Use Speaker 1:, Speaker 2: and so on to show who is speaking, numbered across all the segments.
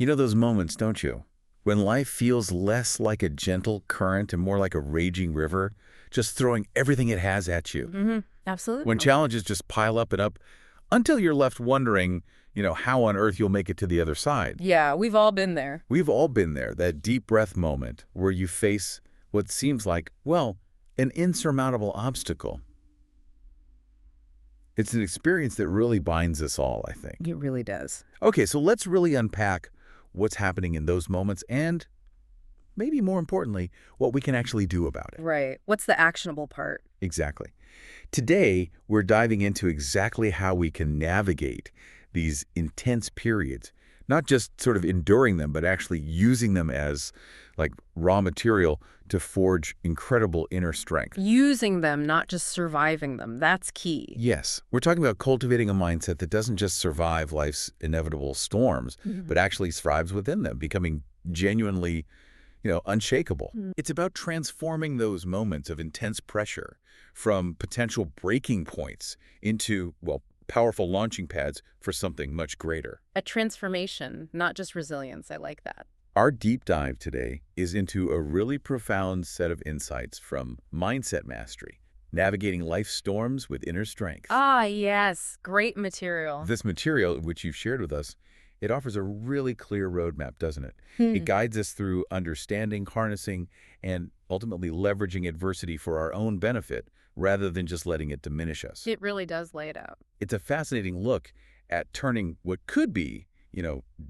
Speaker 1: You know those moments, don't you? When life feels less like a gentle current and more like a raging river, just throwing everything it has at you. When
Speaker 2: Absolutely.
Speaker 1: challenges just pile up and up until you're left wondering, how on earth you'll make it to the other side.
Speaker 2: Yeah, we've all been there.
Speaker 1: We've all been there, that deep breath moment where you face what seems like, well, an insurmountable obstacle. It's an experience that really binds us all, I think.
Speaker 2: It really does.
Speaker 1: Okay, so let's really unpack what's happening in those moments and, maybe more importantly, what we can actually do about it.
Speaker 2: Right. What's the actionable part?
Speaker 1: Exactly. Today, we're diving into exactly how we can navigate these intense periods, not just sort of enduring them, but actually using them as like raw material to forge incredible inner strength.
Speaker 2: Using them, not just surviving them. That's key.
Speaker 1: Yes, we're talking about cultivating a mindset that doesn't just survive life's inevitable storms, but actually thrives within them, becoming genuinely, unshakable. It's about transforming those moments of intense pressure from potential breaking points into, well, powerful launching pads for something much greater.
Speaker 2: A transformation, not just resilience. I like that.
Speaker 1: Our deep dive today is into a really profound set of insights from mindset mastery, navigating life's storms with inner strength.
Speaker 2: Ah, yes. Great material.
Speaker 1: This material, which you've shared with us, it offers a really clear roadmap, doesn't it? It guides us through understanding, harnessing, and ultimately leveraging adversity for our own benefit rather than just letting it diminish us.
Speaker 2: It really does lay it out.
Speaker 1: It's a fascinating look at turning what could be,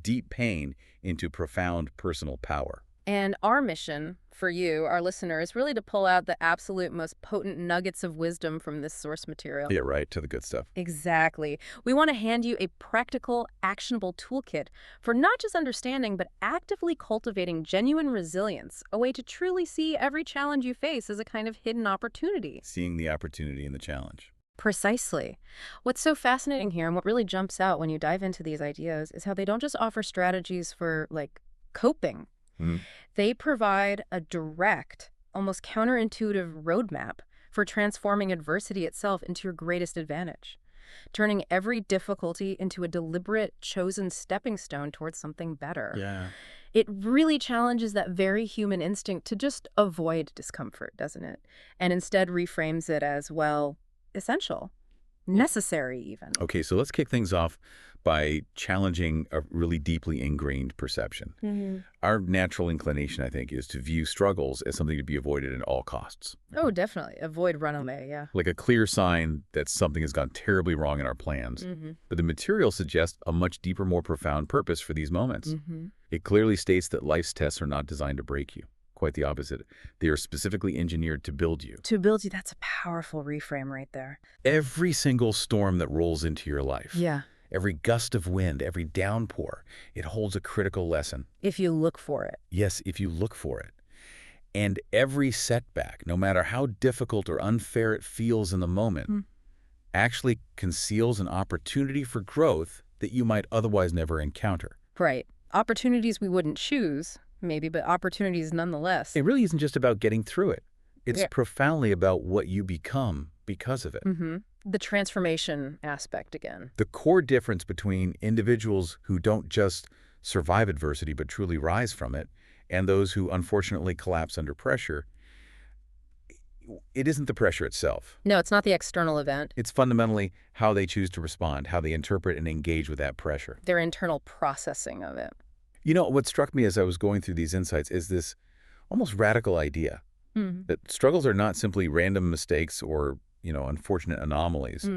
Speaker 1: deep pain into profound personal power.
Speaker 2: And our mission for you, our listener, is really to pull out the absolute most potent nuggets of wisdom from this source material.
Speaker 1: Yeah, right, to the good stuff.
Speaker 2: Exactly. We want to hand you a practical, actionable toolkit for not just understanding, but actively cultivating genuine resilience, a way to truly see every challenge you face as a kind of hidden opportunity.
Speaker 1: Seeing the opportunity in the challenge.
Speaker 2: Precisely. What's so fascinating here and what really jumps out when you dive into these ideas is how they don't just offer strategies for, coping. They provide a direct, almost counterintuitive roadmap for transforming adversity itself into your greatest advantage, turning every difficulty into a deliberate, chosen stepping stone towards something better.
Speaker 1: Yeah.
Speaker 2: It really challenges that very human instinct to just avoid discomfort, doesn't it? And instead reframes it as, well, essential, necessary even.
Speaker 1: Okay, so let's kick things off by challenging a really deeply ingrained perception. Our natural inclination, I think, is to view struggles as something to be avoided at all costs.
Speaker 2: Oh, definitely. Avoid runaway, yeah.
Speaker 1: Like a clear sign that something has gone terribly wrong in our plans. But the material suggests a much deeper, more profound purpose for these moments. It clearly states that life's tests are not designed to break you. Quite the opposite. They are specifically engineered to build you.
Speaker 2: To build you, that's a powerful reframe right there.
Speaker 1: Every single storm that rolls into your life,
Speaker 2: Yeah.
Speaker 1: every gust of wind, every downpour, it holds a critical lesson.
Speaker 2: If you look for it.
Speaker 1: Yes, if you look for it. And every setback, no matter how difficult or unfair it feels in the moment, actually conceals an opportunity for growth that you might otherwise never encounter.
Speaker 2: Right. Opportunities we wouldn't choose, maybe, but opportunities nonetheless.
Speaker 1: It really isn't just about getting through it. It's
Speaker 2: Yeah.
Speaker 1: profoundly about what you become because of it.
Speaker 2: The transformation aspect again.
Speaker 1: The core difference between individuals who don't just survive adversity but truly rise from it and those who unfortunately collapse under pressure, it isn't the pressure itself.
Speaker 2: No, it's not the external event.
Speaker 1: It's fundamentally how they choose to respond, how they interpret and engage with that pressure.
Speaker 2: Their internal processing of it.
Speaker 1: What struck me as I was going through these insights is this almost radical idea that struggles are not simply random mistakes or, unfortunate anomalies,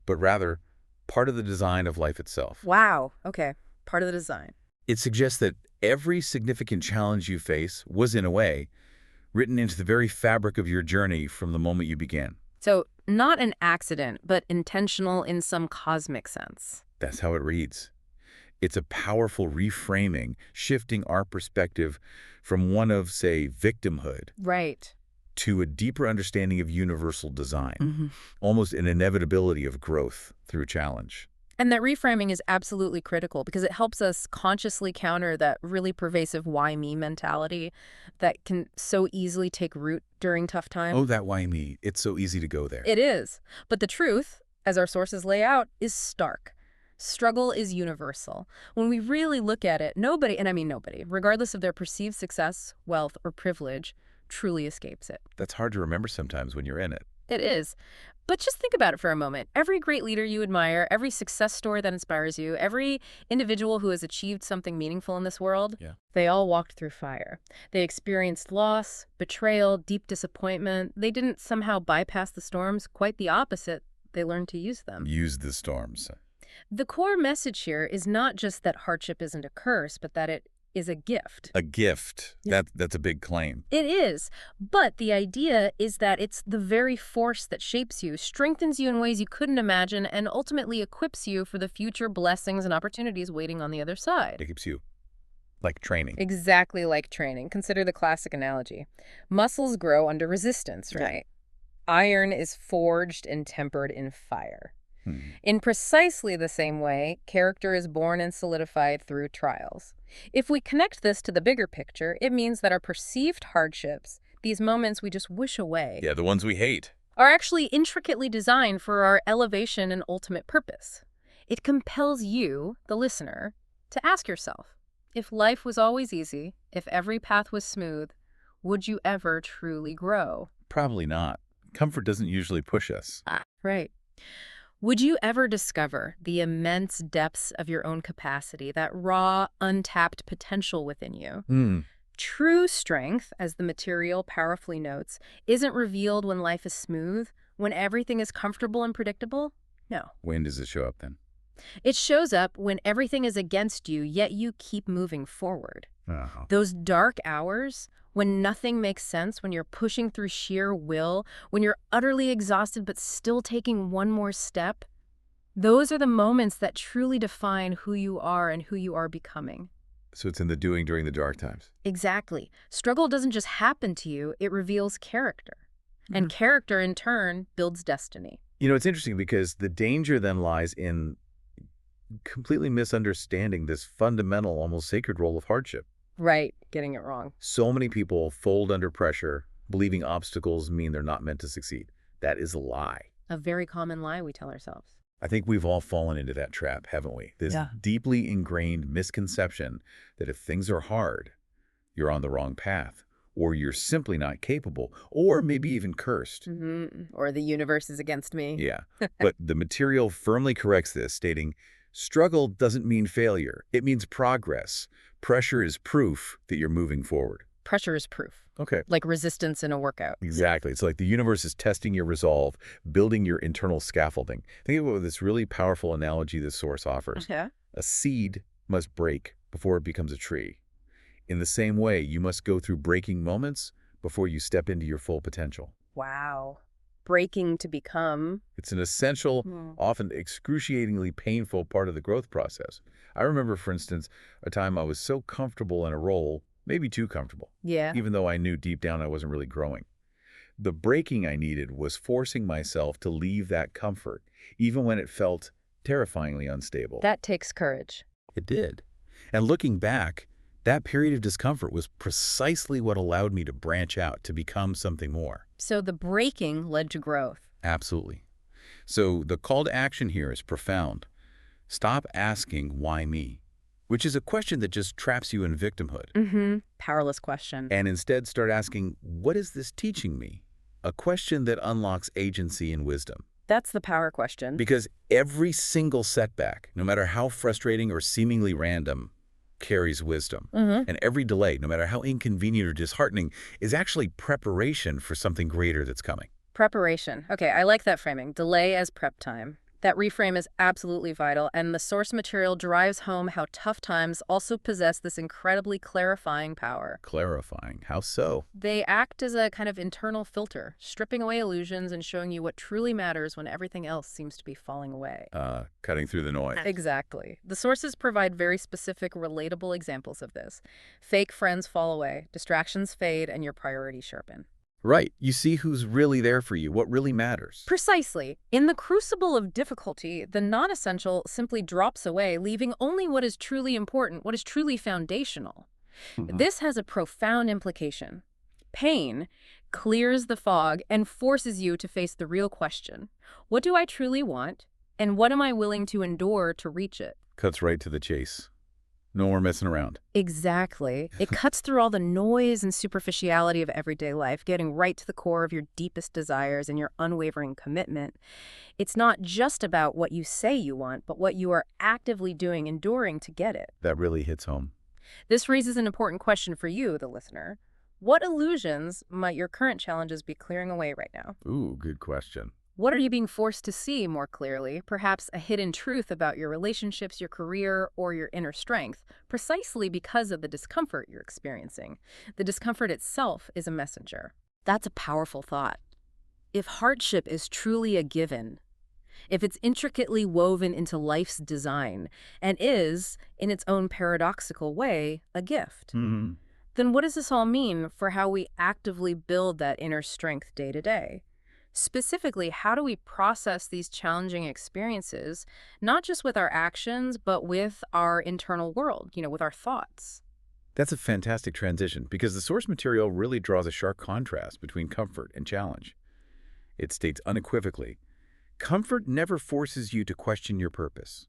Speaker 1: but rather part of the design of life itself.
Speaker 2: Wow. Okay. Part of the design.
Speaker 1: It suggests that every significant challenge you face was, in a way, written into the very fabric of your journey from the moment you began.
Speaker 2: So not an accident, but intentional in some cosmic sense.
Speaker 1: That's how it reads. It's a powerful reframing, shifting our perspective from one of, say, victimhood
Speaker 2: Right.
Speaker 1: to a deeper understanding of universal design, almost an inevitability of growth through challenge.
Speaker 2: And that reframing is absolutely critical because it helps us consciously counter that really pervasive why me mentality that can so easily take root during tough times.
Speaker 1: Oh, that why me? It's so easy to go there.
Speaker 2: It is. But the truth, as our sources lay out, is stark. Struggle is universal. When we really look at it, nobody, and I mean nobody, regardless of their perceived success, wealth, or privilege, truly escapes it.
Speaker 1: That's hard to remember sometimes when you're in it.
Speaker 2: It is. But just think about it for a moment. Every great leader you admire, every success story that inspires you, every individual who has achieved something meaningful in this world, they all walked through fire. They experienced loss, betrayal, deep disappointment. They didn't somehow bypass the storms. Quite the opposite. They learned to use them.
Speaker 1: Use the storms.
Speaker 2: The core message here is not just that hardship isn't a curse, but that it is a gift.
Speaker 1: A gift. That's a big claim.
Speaker 2: It is. But the idea is that it's the very force that shapes you, strengthens you in ways you couldn't imagine, and ultimately equips you for the future blessings and opportunities waiting on the other side.
Speaker 1: It keeps you like training.
Speaker 2: Exactly like training. Consider the classic analogy. Muscles grow under resistance, right? Iron is forged and tempered in fire. In precisely the same way, character is born and solidified through trials. If we connect this to the bigger picture, it means that our perceived hardships, these moments we just wish away,
Speaker 1: Yeah, the ones we hate,
Speaker 2: are actually intricately designed for our elevation and ultimate purpose. It compels you, the listener, to ask yourself, if life was always easy, if every path was smooth, would you ever truly grow?
Speaker 1: Probably not. Comfort doesn't usually push us.
Speaker 2: Right. Would you ever discover the immense depths of your own capacity, that raw, untapped potential within you? True strength, as the material powerfully notes, isn't revealed when life is smooth, when everything is comfortable and predictable. No.
Speaker 1: When does it show up then?
Speaker 2: It shows up when everything is against you, yet you keep moving forward. Those dark hours, when nothing makes sense, when you're pushing through sheer will, when you're utterly exhausted but still taking one more step, those are the moments that truly define who you are and who you are becoming.
Speaker 1: So it's in the doing during the dark times.
Speaker 2: Exactly. Struggle doesn't just happen to you, it reveals character. And character, in turn, builds destiny.
Speaker 1: You know, it's interesting because the danger then lies in completely misunderstanding this fundamental, almost sacred role of hardship.
Speaker 2: Right, getting it wrong.
Speaker 1: So many people fold under pressure, believing obstacles mean they're not meant to succeed. That is a lie.
Speaker 2: A very common lie we tell ourselves.
Speaker 1: I think we've all fallen into that trap, haven't we? This deeply ingrained misconception that if things are hard, you're on the wrong path, or you're simply not capable, or maybe even cursed.
Speaker 2: Or the universe is against me.
Speaker 1: Yeah, but the material firmly corrects this, stating, struggle doesn't mean failure. It means progress. Pressure is proof that you're moving forward.
Speaker 2: Pressure is proof.
Speaker 1: Okay.
Speaker 2: Like resistance in a workout.
Speaker 1: Exactly. It's like the universe is testing your resolve, building your internal scaffolding. Think about this really powerful analogy this source offers. A seed must break before it becomes a tree. In the same way, you must go through breaking moments before you step into your full potential.
Speaker 2: Wow. Breaking to become.
Speaker 1: It's an essential, often excruciatingly painful part of the growth process. I remember, for instance, a time I was so comfortable in a role, maybe too comfortable, even though I knew deep down I wasn't really growing. The breaking I needed was forcing myself to leave that comfort, even when it felt terrifyingly unstable.
Speaker 2: That takes courage.
Speaker 1: It did. And looking back, that period of discomfort was precisely what allowed me to branch out, to become something more.
Speaker 2: So the breaking led to growth.
Speaker 1: Absolutely. So the call to action here is profound. Stop asking, why me? Which is a question that just traps you in victimhood.
Speaker 2: Powerless question.
Speaker 1: And instead start asking, what is this teaching me? A question that unlocks agency and wisdom.
Speaker 2: That's the power question.
Speaker 1: Because every single setback, no matter how frustrating or seemingly random, carries wisdom. And every delay, no matter how inconvenient or disheartening, is actually preparation for something greater that's coming.
Speaker 2: Preparation. Okay, I like that framing. Delay as prep time. That reframe is absolutely vital, and the source material drives home how tough times also possess this incredibly clarifying power.
Speaker 1: Clarifying? How so?
Speaker 2: They act as a kind of internal filter, stripping away illusions and showing you what truly matters when everything else seems to be falling away.
Speaker 1: Cutting through the noise.
Speaker 2: Exactly. The sources provide very specific, relatable examples of this. Fake friends fall away, distractions fade, and your priorities sharpen.
Speaker 1: Right. You see who's really there for you, what really matters.
Speaker 2: Precisely. In the crucible of difficulty, the non-essential simply drops away, leaving only what is truly important, what is truly foundational. This has a profound implication. Pain clears the fog and forces you to face the real question. What do I truly want? And what am I willing to endure to reach it?
Speaker 1: Cuts right to the chase. No more messing around.
Speaker 2: Exactly. It cuts through all the noise and superficiality of everyday life, getting right to the core of your deepest desires and your unwavering commitment. It's not just about what you say you want, but what you are actively doing, enduring to get it.
Speaker 1: That really hits home.
Speaker 2: This raises an important question for you, the listener. What illusions might your current challenges be clearing away right now?
Speaker 1: Ooh, good question.
Speaker 2: What are you being forced to see more clearly? Perhaps a hidden truth about your relationships, your career, or your inner strength, precisely because of the discomfort you're experiencing. The discomfort itself is a messenger. That's a powerful thought. If hardship is truly a given, if it's intricately woven into life's design, and is, in its own paradoxical way, a gift, then what does this all mean for how we actively build that inner strength day to day? Specifically, how do we process these challenging experiences, not just with our actions, but with our internal world, with our thoughts?
Speaker 1: That's a fantastic transition because the source material really draws a sharp contrast between comfort and challenge. It states unequivocally, comfort never forces you to question your purpose.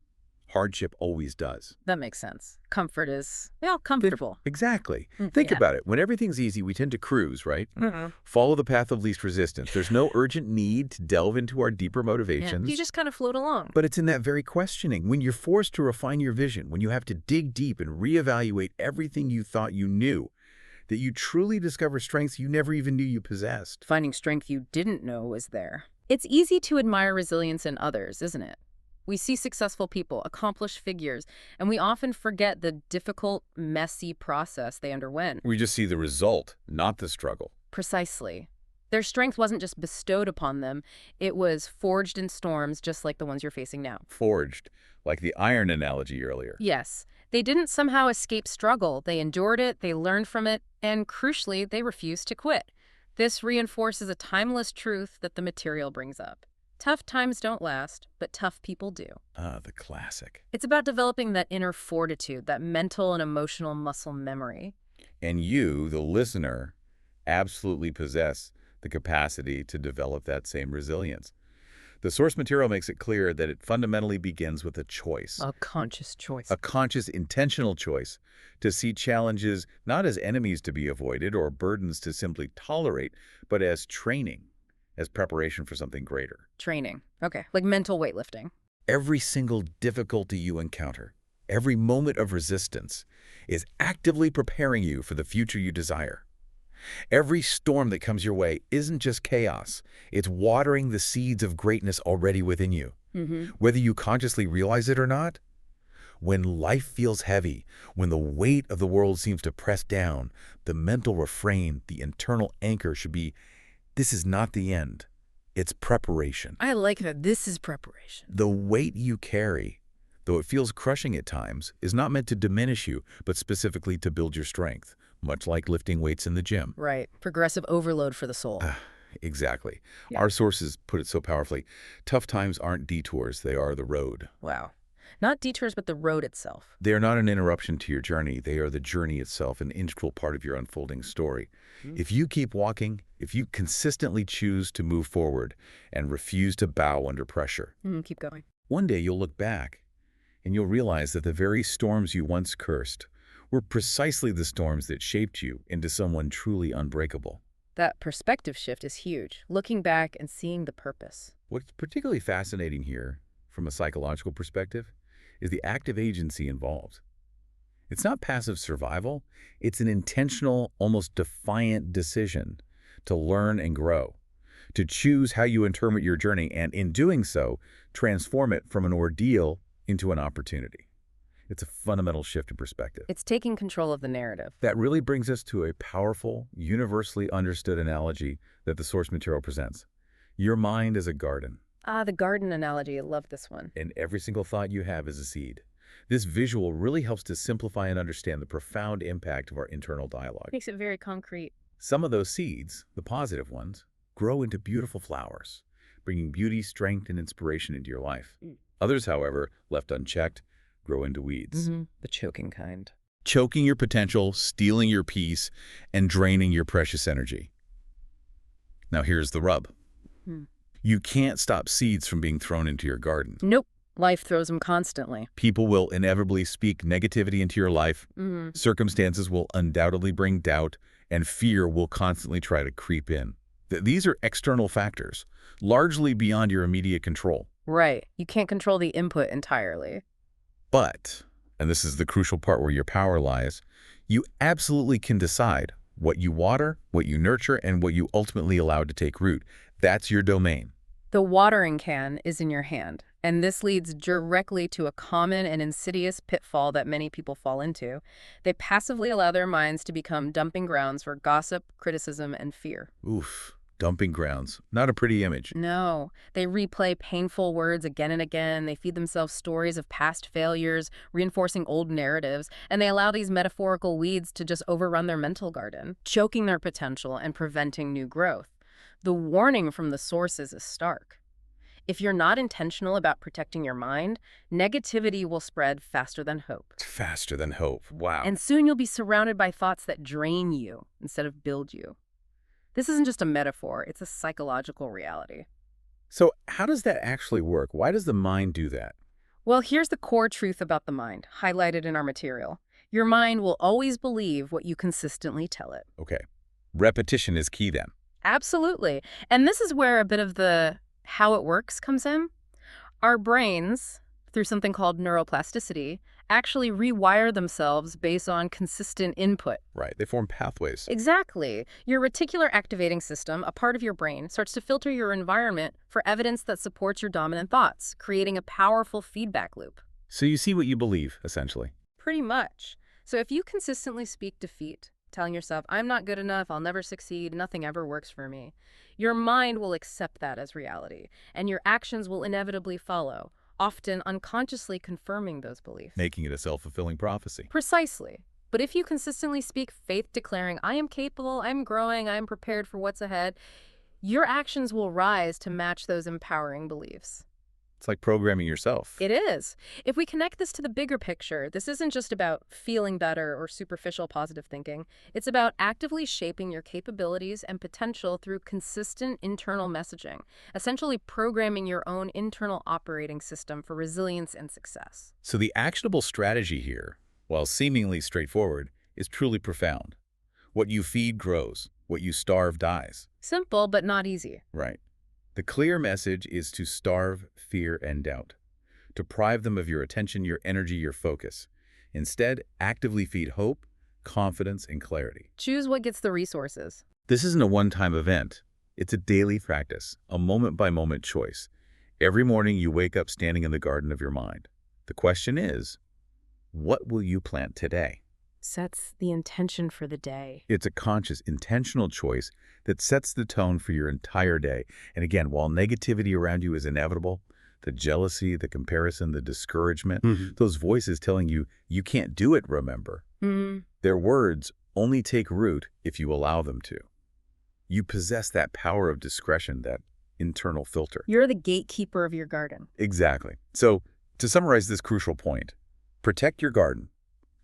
Speaker 1: Hardship always does.
Speaker 2: That makes sense. Comfort is, comfortable.
Speaker 1: Exactly. Think about it. When everything's easy, we tend to cruise, right? Follow the path of least resistance. There's no urgent need to delve into our deeper motivations.
Speaker 2: You just kind of float along.
Speaker 1: But it's in that very questioning, when you're forced to refine your vision, when you have to dig deep and reevaluate everything you thought you knew, that you truly discover strengths you never even knew you possessed.
Speaker 2: Finding strength you didn't know was there. It's easy to admire resilience in others, isn't it? We see successful people, accomplished figures, and we often forget the difficult, messy process they underwent.
Speaker 1: We just see the result, not the struggle.
Speaker 2: Precisely. Their strength wasn't just bestowed upon them, it was forged in storms just like the ones you're facing now.
Speaker 1: Forged, like the iron analogy earlier.
Speaker 2: Yes. They didn't somehow escape struggle. They endured it, they learned from it, and crucially, they refused to quit. This reinforces a timeless truth that the material brings up. Tough times don't last, but tough people do.
Speaker 1: Ah, the classic.
Speaker 2: It's about developing that inner fortitude, that mental and emotional muscle memory.
Speaker 1: And you, the listener, absolutely possess the capacity to develop that same resilience. The source material makes it clear that it fundamentally begins with a choice.
Speaker 2: A conscious choice.
Speaker 1: A conscious, intentional choice to see challenges not as enemies to be avoided or burdens to simply tolerate, but as training, as preparation for something greater.
Speaker 2: Training. Okay. Like mental weightlifting.
Speaker 1: Every single difficulty you encounter, every moment of resistance, is actively preparing you for the future you desire. Every storm that comes your way isn't just chaos. It's watering the seeds of greatness already within you. Whether you consciously realize it or not, when life feels heavy, when the weight of the world seems to press down, the mental refrain, the internal anchor should be, this is not the end. It's preparation.
Speaker 2: I like that. This is preparation.
Speaker 1: The weight you carry, though it feels crushing at times, is not meant to diminish you, but specifically to build your strength, much like lifting weights in the gym.
Speaker 2: Right. Progressive overload for the soul.
Speaker 1: Exactly.
Speaker 2: Yeah.
Speaker 1: Our sources put it so powerfully. Tough times aren't detours, they are the road.
Speaker 2: Wow. Not detours, but the road itself.
Speaker 1: They are not an interruption to your journey. They are the journey itself, an integral part of your unfolding story. If you keep walking, if you consistently choose to move forward and refuse to bow under pressure,
Speaker 2: Keep going.
Speaker 1: one day you'll look back and you'll realize that the very storms you once cursed were precisely the storms that shaped you into someone truly unbreakable.
Speaker 2: That perspective shift is huge. Looking back and seeing the purpose.
Speaker 1: What's particularly fascinating here, from a psychological perspective, is the active agency involved. It's not passive survival, it's an intentional, almost defiant decision to learn and grow, to choose how you interpret your journey, and in doing so, transform it from an ordeal into an opportunity. It's a fundamental shift in perspective.
Speaker 2: It's taking control of the narrative.
Speaker 1: That really brings us to a powerful, universally understood analogy that the source material presents. Your mind is a garden.
Speaker 2: The garden analogy. I love this one.
Speaker 1: And every single thought you have is a seed. This visual really helps to simplify and understand the profound impact of our internal dialogue.
Speaker 2: Makes it very concrete.
Speaker 1: Some of those seeds, the positive ones, grow into beautiful flowers, bringing beauty, strength, and inspiration into your life. Others, however, left unchecked, grow into weeds.
Speaker 2: The choking kind.
Speaker 1: Choking your potential, stealing your peace, and draining your precious energy. Now here's the rub. You can't stop seeds from being thrown into your garden.
Speaker 2: Nope. Life throws them constantly.
Speaker 1: People will inevitably speak negativity into your life. Circumstances will undoubtedly bring doubt, and fear will constantly try to creep in. These are external factors, largely beyond your immediate control.
Speaker 2: Right. You can't control the input entirely.
Speaker 1: But, and this is the crucial part where your power lies, you absolutely can decide what you water, what you nurture, and what you ultimately allow to take root. That's your domain.
Speaker 2: The watering can is in your hand, and this leads directly to a common and insidious pitfall that many people fall into. They passively allow their minds to become dumping grounds for gossip, criticism, and fear.
Speaker 1: Oof, dumping grounds. Not a pretty image.
Speaker 2: No, they replay painful words again and again. They feed themselves stories of past failures, reinforcing old narratives, and they allow these metaphorical weeds to just overrun their mental garden, choking their potential and preventing new growth. The warning from the sources is stark. If you're not intentional about protecting your mind, negativity will spread faster than hope.
Speaker 1: Faster than hope. Wow.
Speaker 2: And soon you'll be surrounded by thoughts that drain you instead of build you. This isn't just a metaphor, it's a psychological reality.
Speaker 1: So how does that actually work? Why does the mind do that?
Speaker 2: Well, here's the core truth about the mind, highlighted in our material. Your mind will always believe what you consistently tell it.
Speaker 1: Okay. Repetition is key then.
Speaker 2: Absolutely. And this is where a bit of the how it works comes in. Our brains, through something called neuroplasticity, actually rewire themselves based on consistent input.
Speaker 1: Right. They form pathways.
Speaker 2: Exactly. Your reticular activating system, a part of your brain, starts to filter your environment for evidence that supports your dominant thoughts, creating a powerful feedback loop.
Speaker 1: So you see what you believe, essentially.
Speaker 2: Pretty much. So if you consistently speak defeat, telling yourself, I'm not good enough, I'll never succeed, nothing ever works for me, your mind will accept that as reality, and your actions will inevitably follow, often unconsciously confirming those beliefs.
Speaker 1: Making it a self-fulfilling prophecy.
Speaker 2: Precisely. But if you consistently speak faith declaring, I am capable, I'm growing, I am prepared for what's ahead, your actions will rise to match those empowering beliefs.
Speaker 1: It's like programming yourself.
Speaker 2: It is. If we connect this to the bigger picture, this isn't just about feeling better or superficial positive thinking. It's about actively shaping your capabilities and potential through consistent internal messaging, essentially programming your own internal operating system for resilience and success.
Speaker 1: So the actionable strategy here, while seemingly straightforward, is truly profound. What you feed grows. What you starve dies.
Speaker 2: Simple, but not easy.
Speaker 1: Right. The clear message is to starve fear and doubt. Deprive them of your attention, your energy, your focus. Instead, actively feed hope, confidence, and clarity.
Speaker 2: Choose what gets the resources.
Speaker 1: This isn't a one-time event. It's a daily practice, a moment-by-moment choice. Every morning you wake up standing in the garden of your mind. The question is, what will you plant today?
Speaker 2: Sets the intention for the day.
Speaker 1: It's a conscious, intentional choice that sets the tone for your entire day. And again, while negativity around you is inevitable, the jealousy, the comparison, the discouragement, those voices telling you, you can't do it, remember. Their words only take root if you allow them to. You possess that power of discretion, that internal filter.
Speaker 2: You're the gatekeeper of your garden.
Speaker 1: Exactly. So, to summarize this crucial point, protect your garden.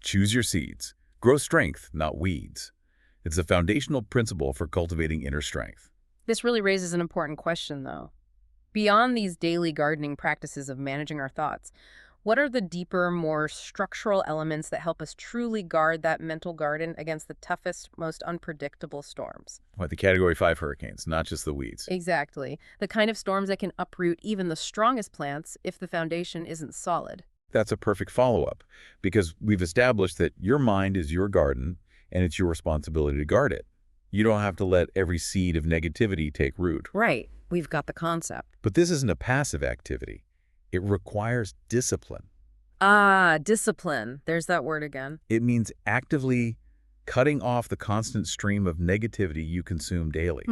Speaker 1: Choose your seeds. Grow strength, not weeds. It's a foundational principle for cultivating inner strength.
Speaker 2: This really raises an important question, though. Beyond these daily gardening practices of managing our thoughts, what are the deeper, more structural elements that help us truly guard that mental garden against the toughest, most unpredictable storms?
Speaker 1: Like the Category 5 hurricanes, not just the weeds.
Speaker 2: Exactly. The kind of storms that can uproot even the strongest plants if the foundation isn't solid.
Speaker 1: That's a perfect follow-up, because we've established that your mind is your garden, and it's your responsibility to guard it. You don't have to let every seed of negativity take root.
Speaker 2: Right. We've got the concept.
Speaker 1: But this isn't a passive activity. It requires discipline.
Speaker 2: Ah, discipline. There's that word again.
Speaker 1: It means actively cutting off the constant stream of negativity you consume daily.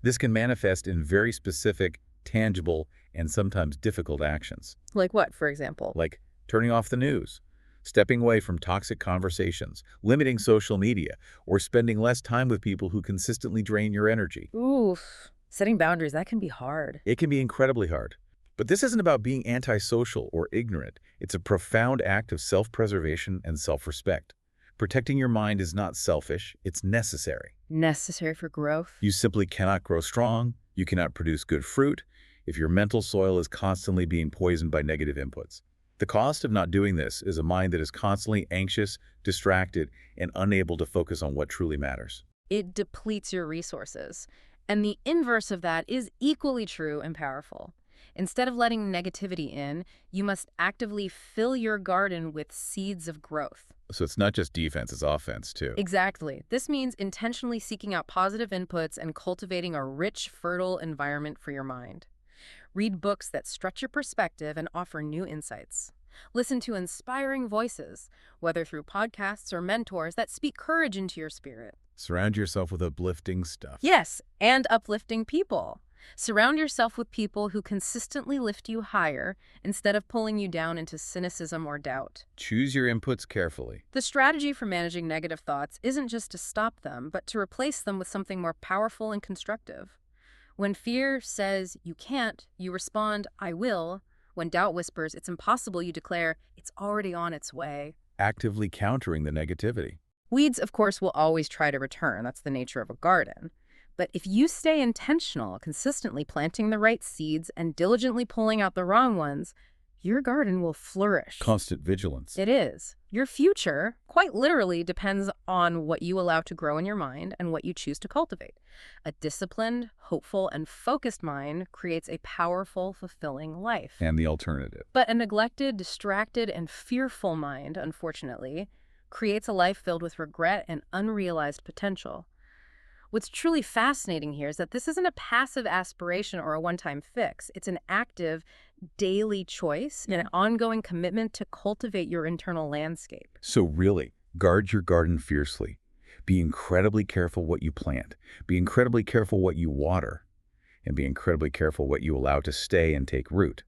Speaker 1: This can manifest in very specific, tangible, and sometimes difficult actions.
Speaker 2: Like what, for example?
Speaker 1: Like turning off the news, stepping away from toxic conversations, limiting social media, or spending less time with people who consistently drain your energy.
Speaker 2: Oof. Setting boundaries, that can be hard.
Speaker 1: It can be incredibly hard. But this isn't about being antisocial or ignorant. It's a profound act of self-preservation and self-respect. Protecting your mind is not selfish, it's necessary.
Speaker 2: Necessary for growth?
Speaker 1: You simply cannot grow strong, You cannot produce good fruit if your mental soil is constantly being poisoned by negative inputs. The cost of not doing this is a mind that is constantly anxious, distracted, and unable to focus on what truly matters.
Speaker 2: It depletes your resources. And the inverse of that is equally true and powerful. Instead of letting negativity in, you must actively fill your garden with seeds of growth.
Speaker 1: So it's not just defense, it's offense too.
Speaker 2: Exactly. This means intentionally seeking out positive inputs and cultivating a rich, fertile environment for your mind. Read books that stretch your perspective and offer new insights. Listen to inspiring voices, whether through podcasts or mentors that speak courage into your spirit.
Speaker 1: Surround yourself with uplifting stuff.
Speaker 2: Yes, and uplifting people. Surround yourself with people who consistently lift you higher instead of pulling you down into cynicism or doubt.
Speaker 1: Choose your inputs carefully.
Speaker 2: The strategy for managing negative thoughts isn't just to stop them, but to replace them with something more powerful and constructive. When fear says you can't, you respond, I will. When doubt whispers, it's impossible, you declare, it's already on its way.
Speaker 1: Actively countering the negativity.
Speaker 2: Weeds, of course, will always try to return. That's the nature of a garden. But if you stay intentional, consistently planting the right seeds and diligently pulling out the wrong ones, your garden will flourish.
Speaker 1: Constant vigilance.
Speaker 2: It is. Your future, quite literally, depends on what you allow to grow in your mind and what you choose to cultivate. A disciplined, hopeful, and focused mind creates a powerful, fulfilling life.
Speaker 1: And the alternative.
Speaker 2: But a neglected, distracted, and fearful mind, unfortunately, creates a life filled with regret and unrealized potential. What's truly fascinating here is that this isn't a passive aspiration or a one-time fix. It's an active, daily choice and an ongoing commitment to cultivate your internal landscape.
Speaker 1: So really, guard your garden fiercely. Be incredibly careful what you plant. Be incredibly careful what you water. And be incredibly careful what you allow to stay and take root.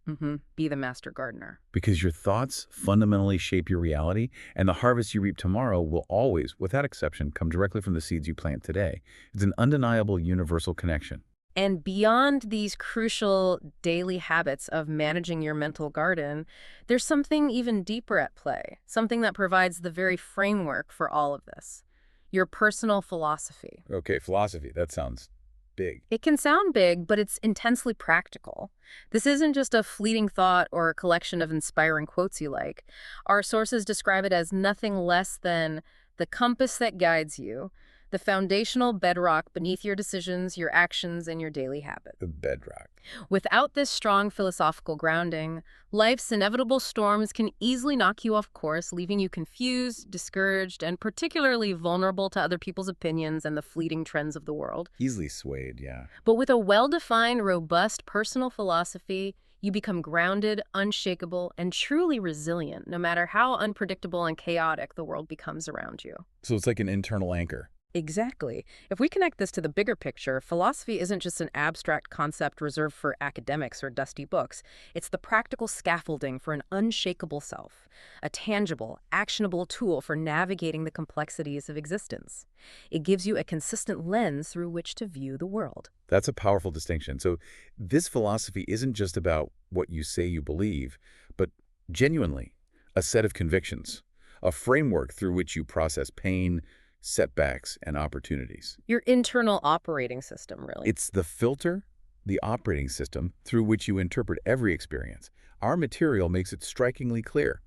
Speaker 2: Be the master gardener.
Speaker 1: Because your thoughts fundamentally shape your reality, and the harvest you reap tomorrow will always, without exception, come directly from the seeds you plant today. It's an undeniable universal connection.
Speaker 2: And beyond these crucial daily habits of managing your mental garden, there's something even deeper at play, something that provides the very framework for all of this. Your personal philosophy.
Speaker 1: Okay, philosophy, that sounds big.
Speaker 2: It can sound big, but it's intensely practical. This isn't just a fleeting thought or a collection of inspiring quotes you like. Our sources describe it as nothing less than the compass that guides you, the foundational bedrock beneath your decisions, your actions, and your daily habits.
Speaker 1: The bedrock.
Speaker 2: Without this strong philosophical grounding, life's inevitable storms can easily knock you off course, leaving you confused, discouraged, and particularly vulnerable to other people's opinions and the fleeting trends of the world.
Speaker 1: Easily swayed, yeah.
Speaker 2: But with a well-defined, robust personal philosophy, you become grounded, unshakable, and truly resilient, no matter how unpredictable and chaotic the world becomes around you.
Speaker 1: So it's like an internal anchor.
Speaker 2: Exactly. If we connect this to the bigger picture, philosophy isn't just an abstract concept reserved for academics or dusty books. It's the practical scaffolding for an unshakable self, a tangible, actionable tool for navigating the complexities of existence. It gives you a consistent lens through which to view the world.
Speaker 1: That's a powerful distinction. So this philosophy isn't just about what you say you believe, but genuinely a set of convictions, a framework through which you process pain, setbacks, and opportunities.
Speaker 2: Your internal operating system, really.
Speaker 1: It's the filter, the operating system, through which you interpret every experience. Our material makes it strikingly clear.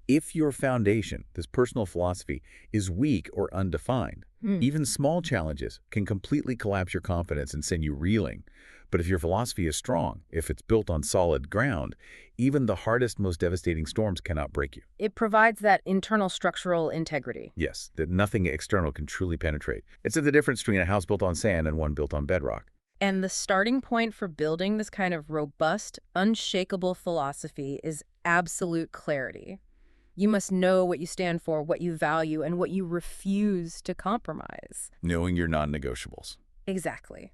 Speaker 1: If your foundation, this personal philosophy, is weak or undefined, even small challenges can completely collapse your confidence and send you reeling. But if your philosophy is strong, if it's built on solid ground, even the hardest, most devastating storms cannot break you.
Speaker 2: It provides that internal structural integrity.
Speaker 1: Yes, that nothing external can truly penetrate. It's the difference between a house built on sand and one built on bedrock.
Speaker 2: And the starting point for building this kind of robust, unshakable philosophy is absolute clarity. You must know what you stand for, what you value, and what you refuse to compromise.
Speaker 1: Knowing your non-negotiables.
Speaker 2: Exactly.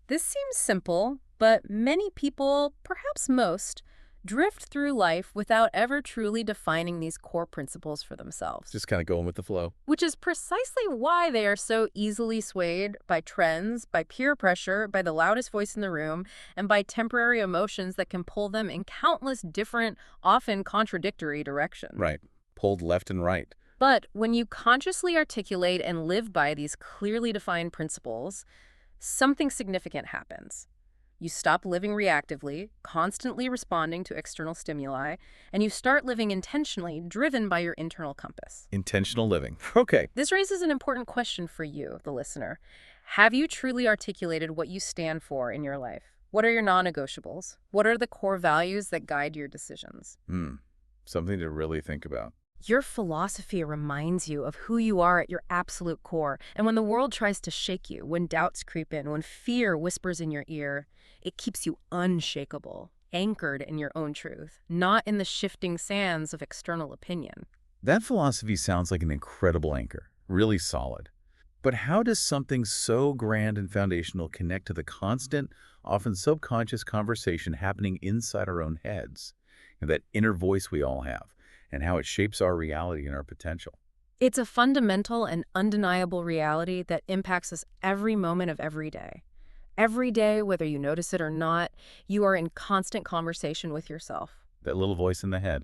Speaker 2: This seems simple, but many people, perhaps most, drift through life without ever truly defining these core principles for themselves.
Speaker 1: Just kind of going with the flow.
Speaker 2: Which is precisely why they are so easily swayed by trends, by peer pressure, by the loudest voice in the room, and by temporary emotions that can pull them in countless different, often contradictory directions.
Speaker 1: Right. Pulled left and right.
Speaker 2: But when you consciously articulate and live by these clearly defined principles, something significant happens. You stop living reactively, constantly responding to external stimuli, and you start living intentionally, driven by your internal compass.
Speaker 1: Intentional living. Okay.
Speaker 2: This raises an important question for you, the listener. Have you truly articulated what you stand for in your life? What are your non-negotiables? What are the core values that guide your decisions?
Speaker 1: Something to really think about.
Speaker 2: Your philosophy reminds you of who you are at your absolute core. And when the world tries to shake you, when doubts creep in, when fear whispers in your ear, it keeps you unshakable, anchored in your own truth, not in the shifting sands of external opinion.
Speaker 1: That philosophy sounds like an incredible anchor, really solid. But how does something so grand and foundational connect to the constant, often subconscious conversation happening inside our own heads? That inner voice we all have, and how it shapes our reality and our potential.
Speaker 2: It's a fundamental and undeniable reality that impacts us every moment of every day. Every day, whether you notice it or not, you are in constant conversation with yourself.
Speaker 1: That little voice in the head,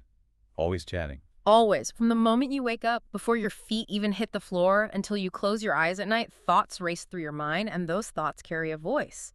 Speaker 1: always chatting.
Speaker 2: Always, from the moment you wake up, before your feet even hit the floor, until you close your eyes at night, thoughts race through your mind, and those thoughts carry a voice.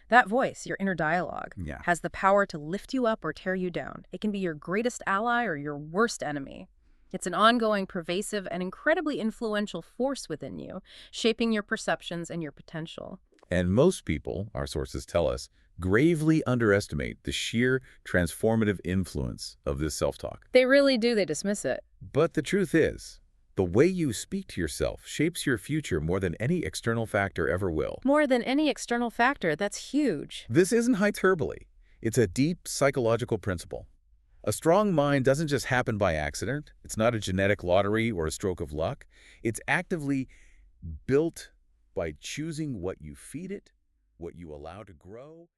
Speaker 2: That voice, your inner dialogue, has the power to lift you up or tear you down. It can be your greatest ally or your worst enemy. It's an ongoing, pervasive, and incredibly influential force within you, shaping your perceptions and your potential.
Speaker 1: And most people, our sources tell us, gravely underestimate the sheer transformative influence of this self-talk.
Speaker 2: They really do. They dismiss it.
Speaker 1: But the truth is, the way you speak to yourself shapes your future more than any external factor ever will.
Speaker 2: More than any external factor. That's huge.
Speaker 1: This isn't hyperbole. It's a deep psychological principle. A strong mind doesn't just happen by accident. It's not a genetic lottery or a stroke of luck. It's actively built by choosing what you feed it, what you allow to grow,